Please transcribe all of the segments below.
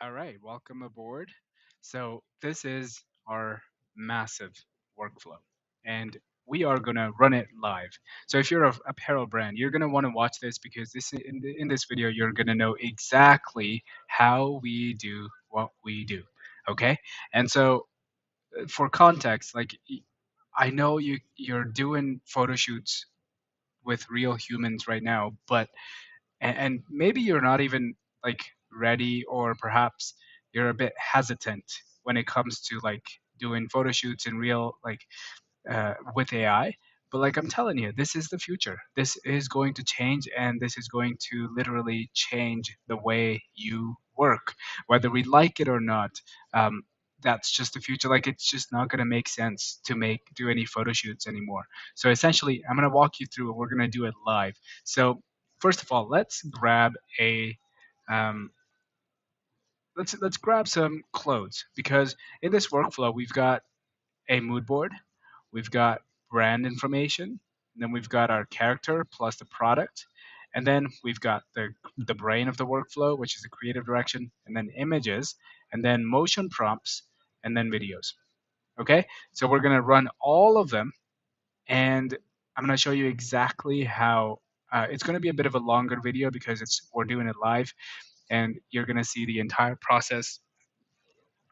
All right, welcome aboard. So, this is our massive workflow, and we are going to run it live. So, if you're a apparel brand, you're going to want to watch this because in this video, you're going to know exactly how we do what we do. Okay? And so, for context, I know you're doing photo shoots with real humans right now, but and maybe you're not even like ready, or perhaps you're a bit hesitant when it comes to like doing photo shoots in real with AI. But like I'm telling you, this is the future. This is going to change, and this is going to literally change the way you work, whether we like it or not. Um, that's just the future. Like it's just not going to make sense to make do any photo shoots anymore. So essentially, I'm going to walk you through it. We're going to do it live. So first of all, let's grab a um, let's grab some clothes, because in this workflow we've got a mood board, we've got brand information, and then we've got our character plus the product, and then we've got the brain of the workflow, which is the creative direction, and then images, and then motion prompts, and then videos. Okay, so we're gonna run all of them, and I'm gonna show you exactly how. It's going to be a bit of a longer video because we're doing it live, and you're going to see the entire process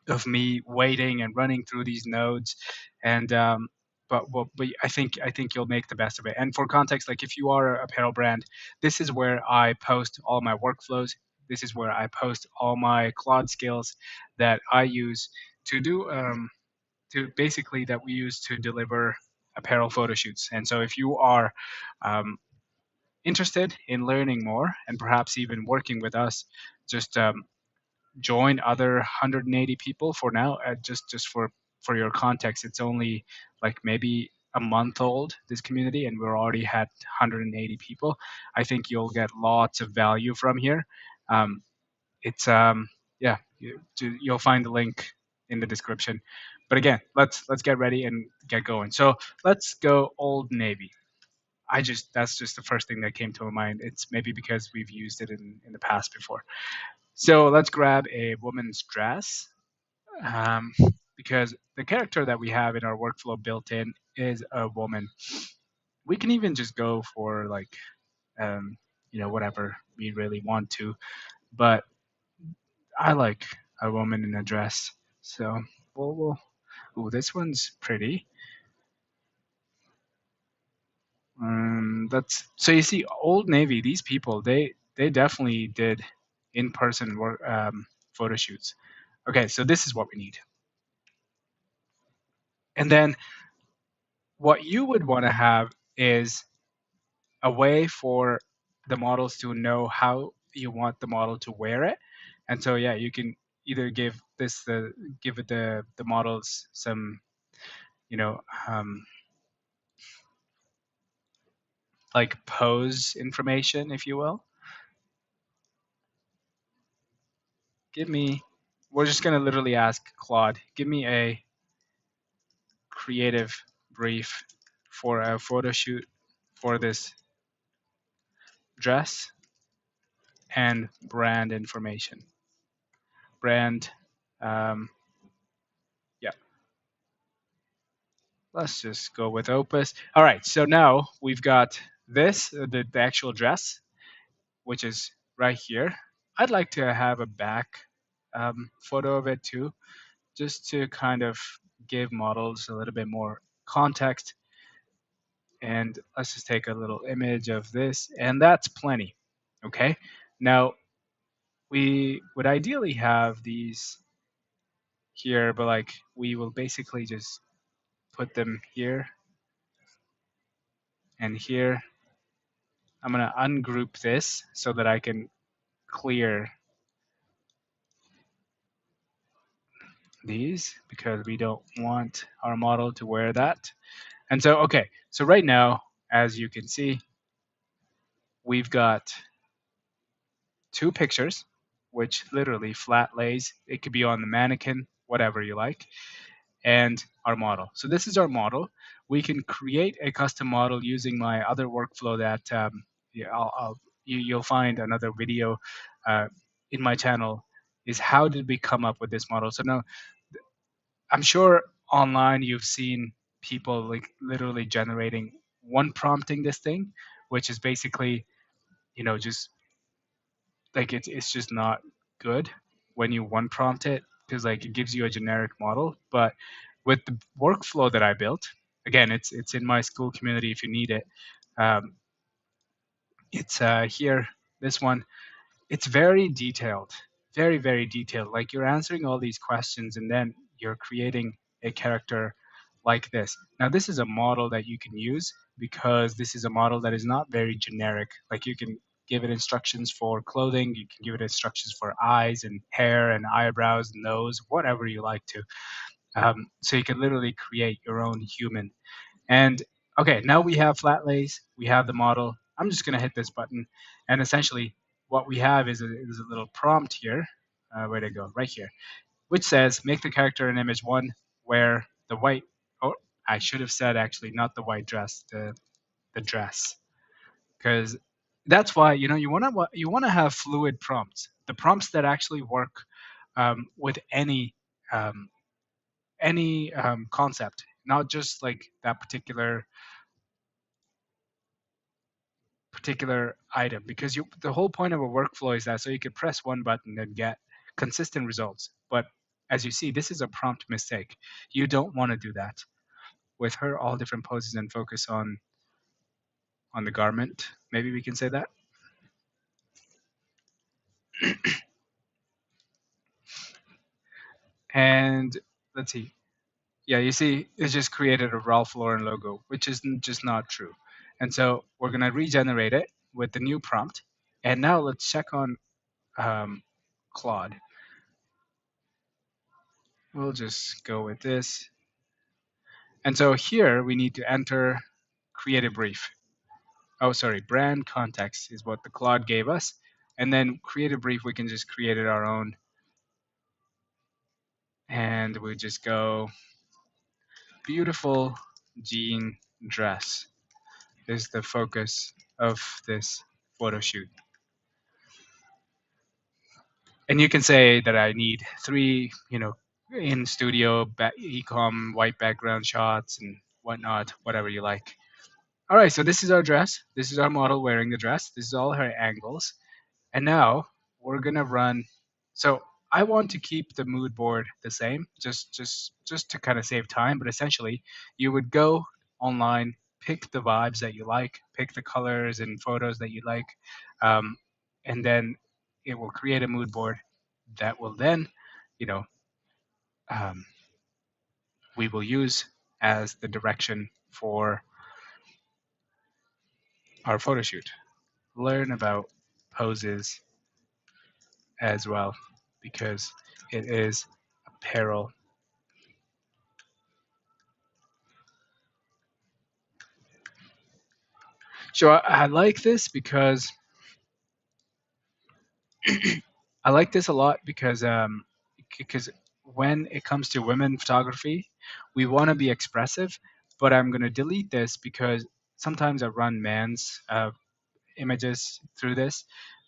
of me waiting and running through these nodes. And but I think you'll make the best of it. And for context, like if you are an apparel brand, this is where I post all my workflows. This is where I post all my Claude skills that I use to do to basically that we use to deliver apparel photo shoots. And so if you are um, interested in learning more and perhaps even working with us, just join other 180 people for now. Just for your context, it's only like maybe a month old, this community, and we're already had 180 people. I think you'll get lots of value from here. It's yeah, you'll find the link in the description. But again, let's get ready and get going. So let's go Old Navy. That's just the first thing that came to my mind. It's maybe because we've used it in the past before. So let's grab a woman's dress, um, because the character that we have in our workflow built in is a woman. We can even just go for like, um, whatever we really want to, but I like a woman in a dress. So we'll ooh, this one's pretty. That's so you see, Old Navy. These people, they definitely did in-person work photo shoots. Okay, so this is what we need, and then what you would want to have is a way for the models to know how you want the model to wear it. And so yeah, you can either give it the models some, you know, um, like pose information, if you will. Give me, we're just gonna literally ask Claude, give me a creative brief for a photo shoot for this dress and brand information. Brand, um, yeah, let's just go with Opus. All right, so now we've got this, the actual dress, which is right here. I'd like to have a back photo of it too, just to kind of give models a little bit more context. And let's just take a little image of this, and that's plenty. Okay, now we would ideally have these here, but like we will basically just put them here and here. I'm going to ungroup this so that I can clear these, because we don't want our model to wear that. And so, okay, so right now, as you can see, we've got two pictures, which literally flat lays. It could be on the mannequin, whatever you like, and our model. So this is our model. We can create a custom model using my other workflow that yeah, you'll find another video in my channel is how did we come up with this model? So now I'm sure online you've seen people like literally generating one prompting this thing, which is basically, just like it's just not good when you one prompt it because like it gives you a generic model. But with the workflow that I built, again, it's in my school community if you need it. Um, it's here, this one. It's very detailed, very, very detailed. Like you're answering all these questions and then you're creating a character like this. Now, this is a model that you can use because this is a model that is not very generic. Like you can give it instructions for clothing, you can give it instructions for eyes and hair and eyebrows, nose, whatever you like to. So you can literally create your own human. And okay, now we have flat lays, we have the model. I'm just gonna hit this button, and essentially what we have is a little prompt here. Where to go? Right here, which says make the character in image one wear the white. Oh, I should have said actually not the white dress, the dress, because that's why you wanna have fluid prompts, the prompts that actually work with um, any concept, not just like that particular item, because the whole point of a workflow is that so you could press one button and get consistent results. But as you see, this is a prompt mistake. You don't want to do that. With her, all different poses and focus on the garment. Maybe we can say that. And let's see. Yeah, you see, it just created a Ralph Lauren logo, which is just not true. And so we're gonna regenerate it with the new prompt. And now let's check on Claude. We'll just go with this. And so here we need to enter create a brief. Oh, sorry, brand context is what the Claude gave us. And then create a brief, we can just create it our own. And we just go beautiful jean dress is the focus of this photo shoot. And you can say that I need three, in studio, ecom, white background shots and whatnot, whatever you like. All right, so this is our dress. This is our model wearing the dress. This is all her angles. And now we're gonna run. So I want to keep the mood board the same, just to kind of save time. But essentially, you would go online, pick the vibes that you like, pick the colors and photos that you like, um, and then it will create a mood board that will then, you know, um, we will use as the direction for our photo shoot. Learn about poses as well because it is apparel. So I like this because I like this a lot because when it comes to women photography, we want to be expressive, but I'm going to delete this because sometimes I run man's images through this,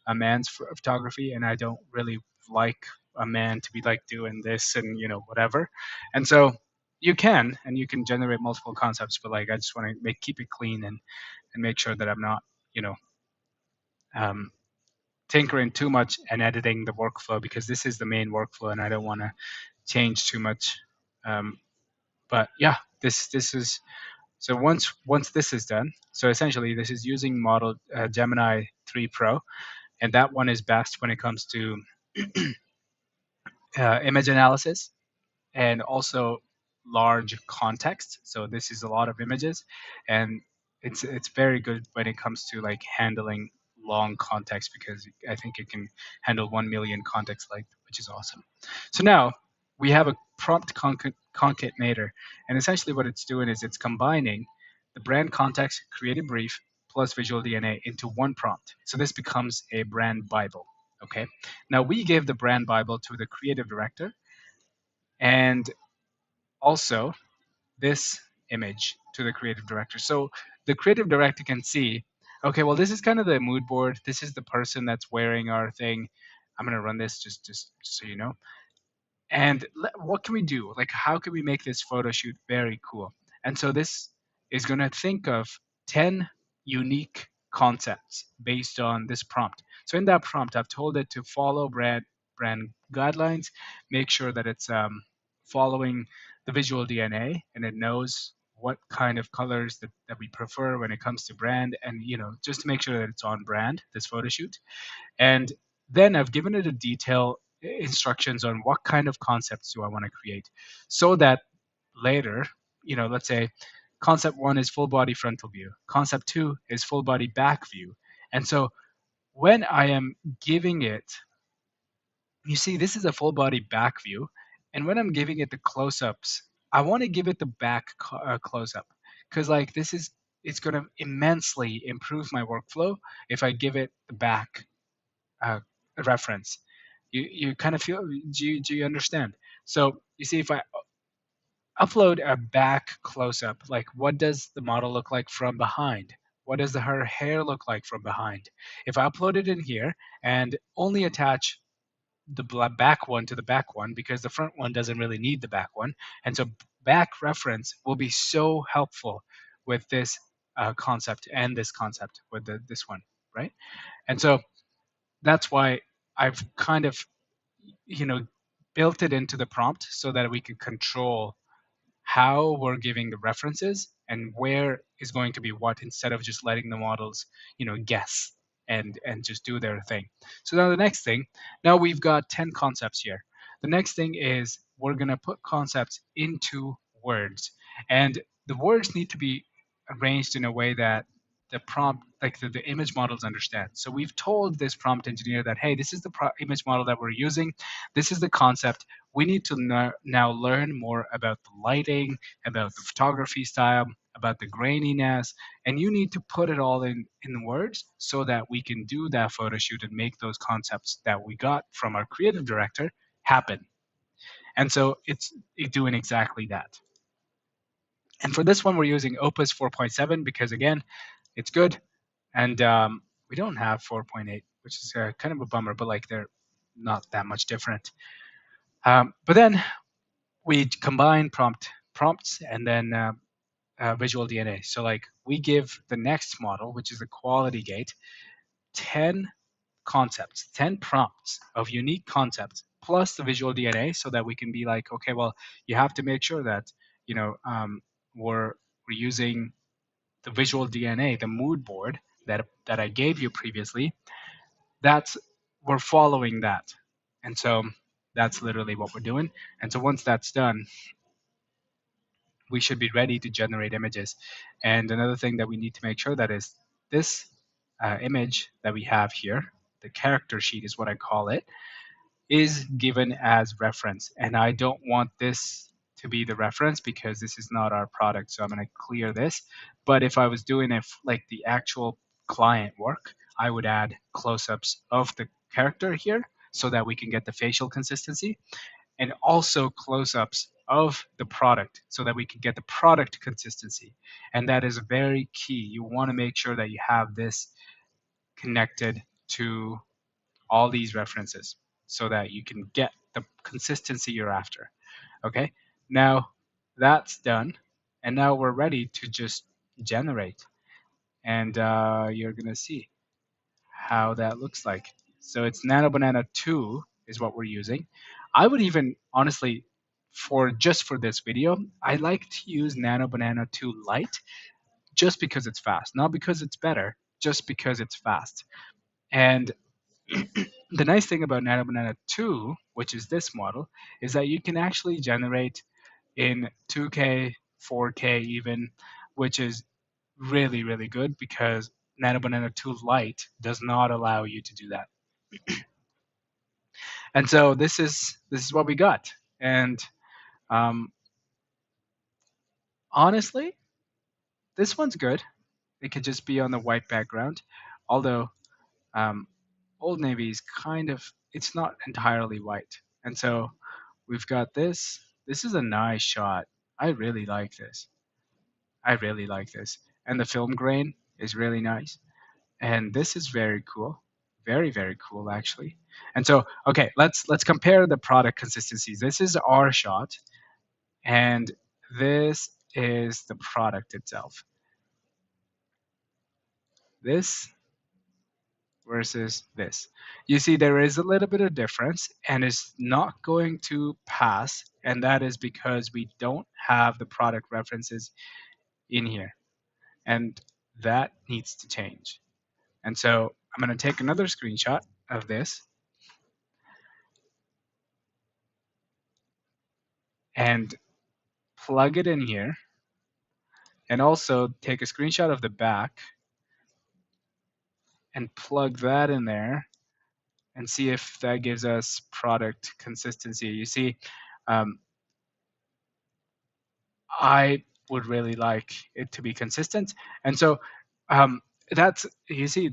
a man's photography, and I don't really like a man to be like doing this and whatever. And so you can generate multiple concepts, but like I just want to keep it clean and make sure that I'm not you know um, tinkering too much and editing the workflow because this is the main workflow and I don't want to change too much. Um, but yeah, this is so once this is done. So essentially, this is using model Gemini 3 Pro, and that one is best when it comes to image analysis and also large context. So this is a lot of images, and it's very good when it comes to like handling long context because I think it can handle 1 million context length, which is awesome. So now we have a prompt concatenator, and essentially what it's doing is it's combining the brand context, creative brief, plus visual DNA into one prompt. So this becomes a brand Bible. Okay. Now we gave the brand Bible to the creative director, and also this image to the creative director. So the creative director can see, okay, well, this is kind of the mood board. This is the person that's wearing our thing. I'm gonna run this just so you know. And what can we do? Like, how can we make this photo shoot very cool? And so this is going to think of 10 unique concepts based on this prompt. So in that prompt, I've told it to follow brand guidelines, make sure that it's following the visual DNA, and it knows what kind of colors that we prefer when it comes to brand, and just to make sure that it's on brand, this photo shoot. And then I've given it a detail instructions on what kind of concepts do I want to create, so that later, let's say concept one is full body frontal view, concept two is full body back view. And so when I am giving it, you see, this is a full body back view. And when I'm giving it the close ups, I want to give it the back close up, because like it's going to immensely improve my workflow if I give it the back uh, reference. You kind of feel, do you understand? So you see, if I upload a back close up, like what does the model look like from behind? What does her hair look like from behind? If I upload it in here and only attach the back one to the back one, because the front one doesn't really need the back one, and so back reference will be so helpful with this concept and this concept with this one, right? And so that's why I've kind of, you know, built it into the prompt so that we can control how we're giving the references and where is going to be what, instead of just letting the models, guess and just do their thing. So now the next thing, now we've got 10 concepts here. The next thing is we're going to put concepts into words, and the words need to be arranged in a way that the prompt, like the image models understand. So we've told this prompt engineer that, hey, this is the image model that we're using. This is the concept. We need to now learn more about the lighting, about the photography style, about the graininess, and you need to put it all in words so that we can do that photo shoot and make those concepts that we got from our creative director happen. And so it's doing exactly that. And for this one, we're using Opus 4.7 because, again, it's good. And we don't have 4.8, which is kind of a bummer, but like they're not that much different. But then we combine prompts and then visual DNA. So like we give the next model, which is the quality gate, 10 concepts, 10 prompts of unique concepts plus the visual DNA, so that we can be like, okay, well, you have to make sure that, we're using the visual DNA, the mood board that I gave you previously. That's We're following that. And so that's literally what we're doing. And so once that's done, we should be ready to generate images. And another thing that we need to make sure that is this image that we have here, the character sheet is what I call it, is given as reference. And I don't want this to be the reference because this is not our product. So I'm going to clear this. But if I was doing it like the actual client work, I would add close-ups of the character here so that we can get the facial consistency, and also close-ups of the product so that we can get the product consistency. And that is very key. You want to make sure that you have this connected to all these references so that you can get the consistency you're after. Okay, now that's done, and now we're ready to just generate. And you're gonna see how that looks like. So it's Nano Banana 2 is what we're using. I would even honestly, for this video, I like to use Nano Banana 2 Lite just because it's fast, not because it's better, just because it's fast. And the nice thing about Nano Banana 2, which is this model, is that you can actually generate in 2K, 4K even, which is really, really good because Nano Banana 2 Lite does not allow you to do that. And so this is what we got. And um, honestly, this one's good. It could just be on the white background, although um, Old Navy is kind of, it's not entirely white. And so we've got this. This is a nice shot. I really like this. I really like this. And the film grain is really nice. And this is very cool. Very, very cool actually. And so, okay, let's compare the product consistencies. This is our shot, and this is the product itself. This versus this. You see, there is a little bit of difference, and it's not going to pass, and that is because we don't have the product references in here, and that needs to change. And so I'm going to take another screenshot of this and plug it in here, and also take a screenshot of the back and plug that in there and see if that gives us product consistency. You see, um, I would really like it to be consistent. And so um, that's, you see,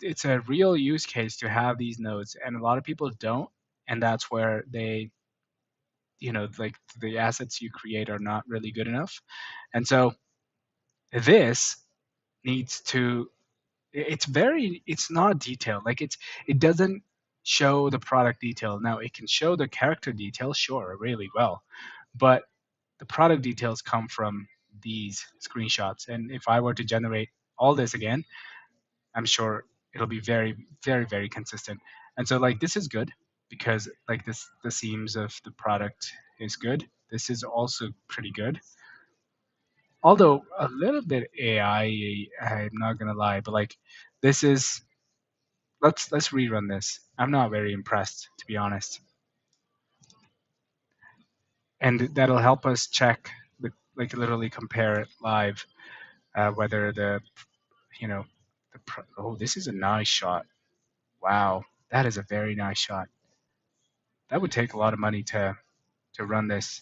it's a real use case to have these nodes, and a lot of people don't. And that's where they, like the assets you create are not really good enough. And so this needs to, it's not detailed. Like it doesn't show the product detail. Now it can show the character detail, sure, really well, but the product details come from these screenshots. And if I were to generate all this again, I'm sure it'll be very, very, very consistent. And so like this is good because like this, the seams of the product is good. This is also pretty good. Although a little bit AI, I'm not gonna lie, but like this is, let's rerun this. I'm not very impressed, to be honest. And that'll help us check, like literally compare it live, whether the, you know, oh, this is a nice shot. Wow, that is a very nice shot. That would take a lot of money to run this.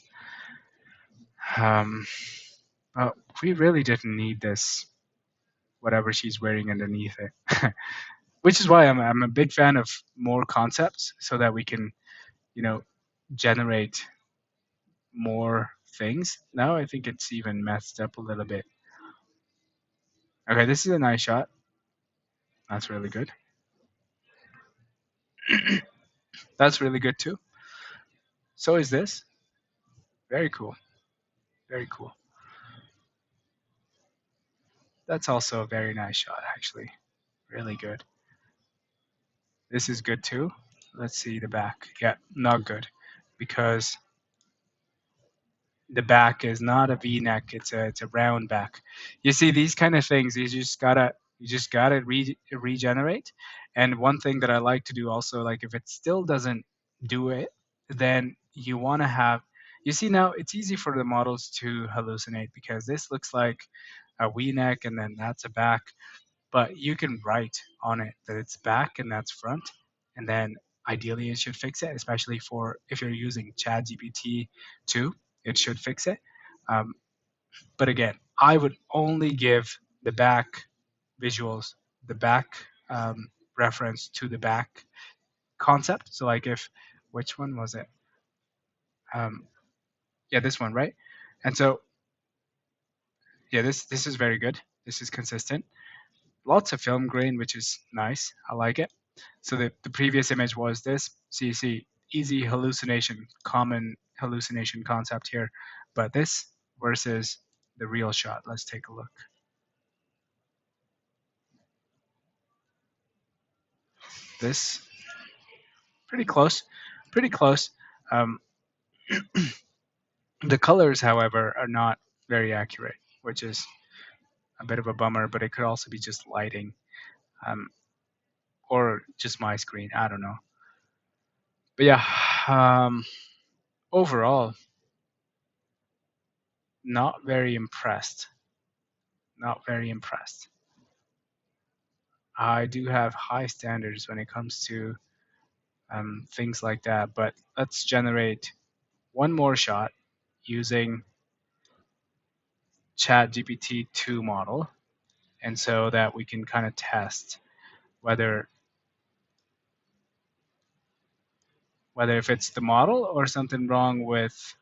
Um, but we really didn't need this, whatever she's wearing underneath it. Which is why I'm a big fan of more concepts so that we can, you know, generate more things. Now I think it's even messed up a little bit. Okay, this is a nice shot. That's really good. That's really good too. So is this. Very cool. Very cool. That's also a very nice shot, actually. Really good. This is good too. Let's see the back. Yeah, not good because the back is not a V-neck. It's a round back. You see these kind of things. You just gotta regenerate. And one thing that I like to do also, like if it still doesn't do it, then you want to have. You see now it's easy for the models to hallucinate because this looks like a V-neck and then that's a back, but you can write on it that it's back and that's front, and then ideally it should fix it, especially for if you're using ChatGPT 2, it should fix it. Um, but again, I would only give the back visuals, the back reference to the back concept. So like if, which one was it? Um, yeah, this one, right? And so yeah, this is very good. This is consistent. Lots of film grain, which is nice. I like it. So the previous image was this. So you see easy hallucination, common hallucination concept here. But this versus the real shot. Let's take a look. This, pretty close, pretty close. Um, the colors, however, are not very accurate, which is a bit of a bummer, but it could also be just lighting, um, or just my screen. I don't know. But yeah, overall, not very impressed. Not very impressed. I do have high standards when it comes to things like that, but let's generate one more shot using ChatGPT 2 model, and so that we can kind of test whether if it's the model or something wrong with.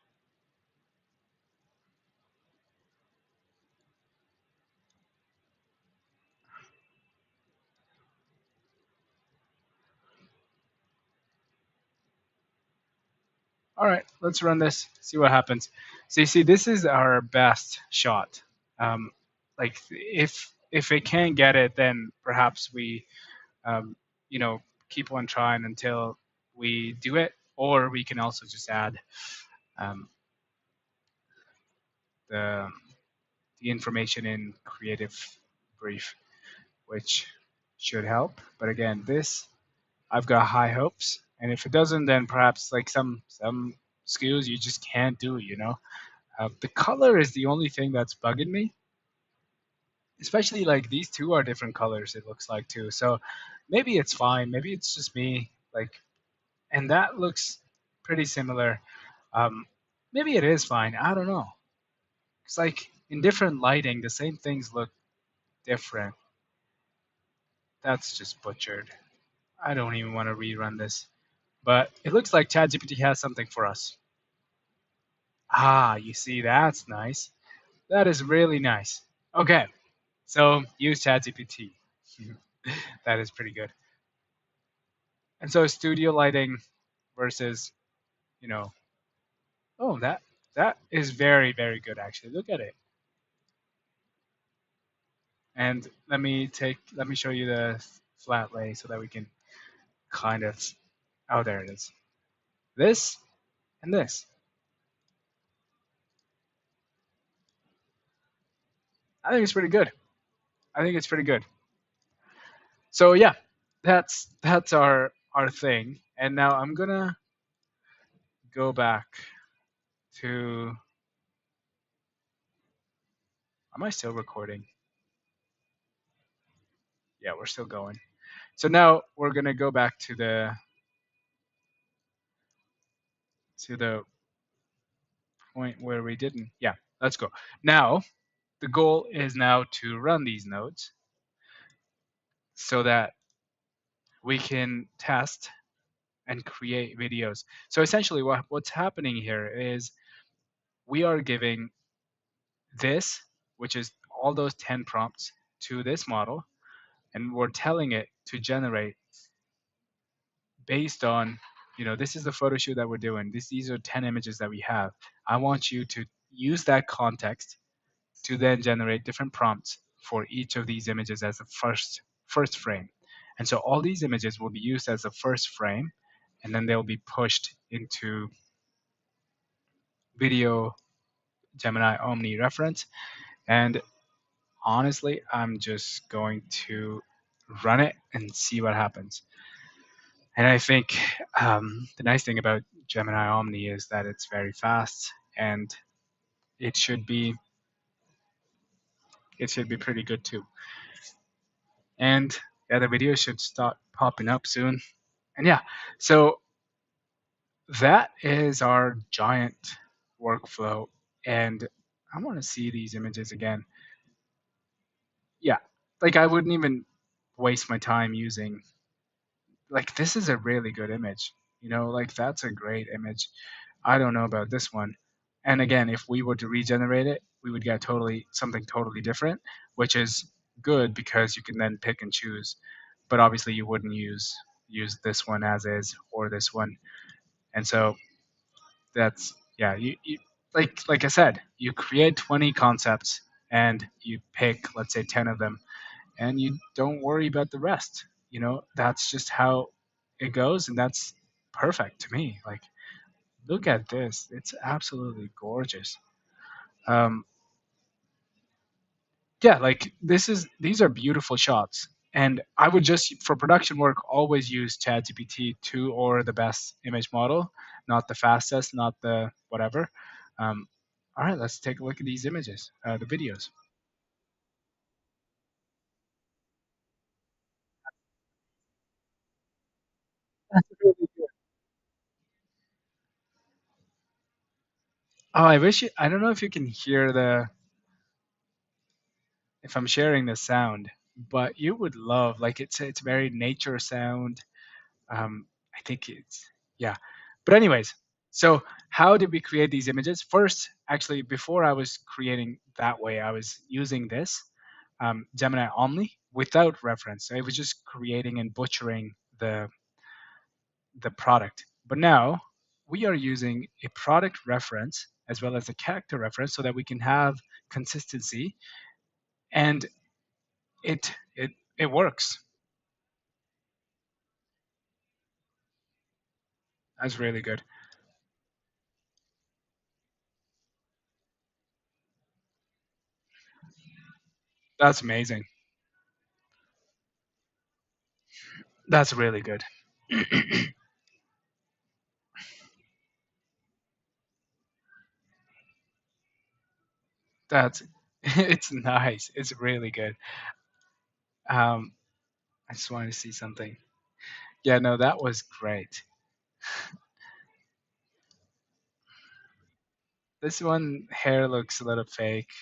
All right, let's run this. See what happens. So you see, this is our best shot. Um, like if it can't get it, then perhaps we um, you know keep on trying until we do it, or we can also just add um, the the information in creative brief, which should help. But again, this I've got high hopes, and if it doesn't, then perhaps like some skills you just can't do. The color is the only thing that's bugging me, especially like these two are different colors. It looks like too, so maybe it's fine. Maybe it's just me. Like, and that looks pretty similar. Um, Maybe it is fine. I don't know. It's like in different lighting, the same things look different. That's just butchered. I don't even want to rerun this. But it looks like ChatGPT has something for us. Ah, you see, that's nice. That is really nice. Okay, so use ChatGPT. That is pretty good. And so studio lighting versus, you know, oh, that is very, very good actually. Look at it. And let me show you the flat lay so that we can kind of, oh, there it is. This and this. I think it's pretty good. I think it's pretty good. So yeah, that's our thing. And now I'm gonna go back to. Am I still recording? Yeah, we're still going. So now we're gonna go back to the point where we didn't. Yeah, let's go. Now the goal is now to run these nodes so that we can test and create videos. So essentially, what's happening here is we are giving this, which is all those 10 prompts, to this model, and we're telling it to generate based on, this is the photo shoot that we're doing. These are 10 images that we have. I want you to use that context to then generate different prompts for each of these images as a first frame. And so all these images will be used as a first frame, and then they'll be pushed into video Gemini Omni reference. And honestly, I'm just going to run it and see what happens. And I think the nice thing about Gemini Omni is that it's very fast, and it should be it should be pretty good too. And yeah, the video should start popping up soon. And yeah, so that is our giant workflow. And I want to see these images again. Yeah, like I wouldn't even waste my time using, like, this is a really good image. Like that's a great image. I don't know about this one. And again, if we were to regenerate it, we would get something totally different, which is good because you can then pick and choose. But obviously, you wouldn't use this one as is or this one. And so that's, yeah. You like I said, you create 20 concepts and you pick, let's say, 10 of them, and you don't worry about the rest. That's just how it goes, and that's perfect to me. Like, look at this; it's absolutely gorgeous. Um, yeah, like these are beautiful shots, and I would just for production work always use ChatGPT 2 or the best image model, not the fastest, not the whatever. Um, all right, let's take a look at these images, the videos. That's really good. Oh, I wish I don't know if you can hear if I'm sharing the sound, but you would love, like, it's very nature sound. I think it's, yeah. But anyways, so how did we create these images? First, actually, before I was creating that way, I was using this Gemini Omni without reference. So it was just creating and butchering the product. But now we are using a product reference as well as a character reference so that we can have consistency, and it works. That's really good. That's amazing. That's really good. That's it's nice. It's really good. Um, I just wanted to see something. Yeah, no, that was great. This one hair looks a little fake.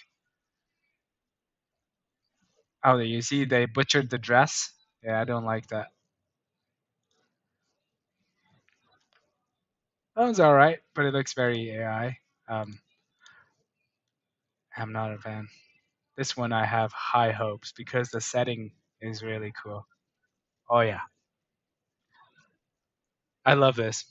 Oh, you see, they butchered the dress. Yeah, I don't like that. That was all right, but it looks very AI. I'm not a fan. This one I have high hopes because the setting is really cool. Oh yeah, I love this.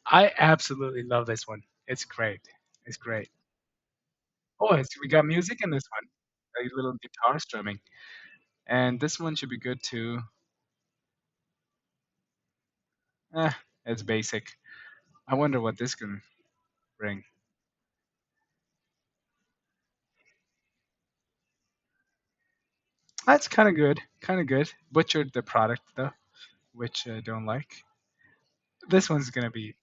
I absolutely love this one. It's great. It's great. Oh, we got music in this one. A little guitar strumming, and this one should be good too. Eh, it's basic. I wonder what this can bring. That's kind of good. Kind of good. Butchered the product though, which I don't like. This one's gonna be,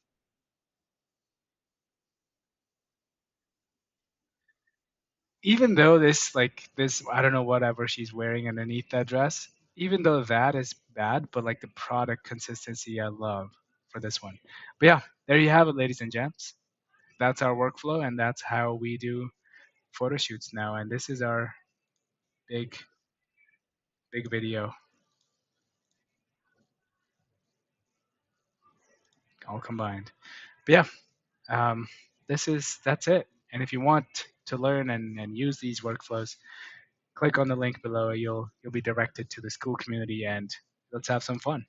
even though this like this I don't know whatever she's wearing underneath that dress. Even though that is bad, but like the product consistency I love for this one. But yeah, there you have it, ladies and gents. That's our workflow, and that's how we do photo shoots now. And this is our big big video all combined. But yeah, that's it. And if you want to learn and use these workflows, click on the link below. You'll be directed to the school community, and let's have some fun.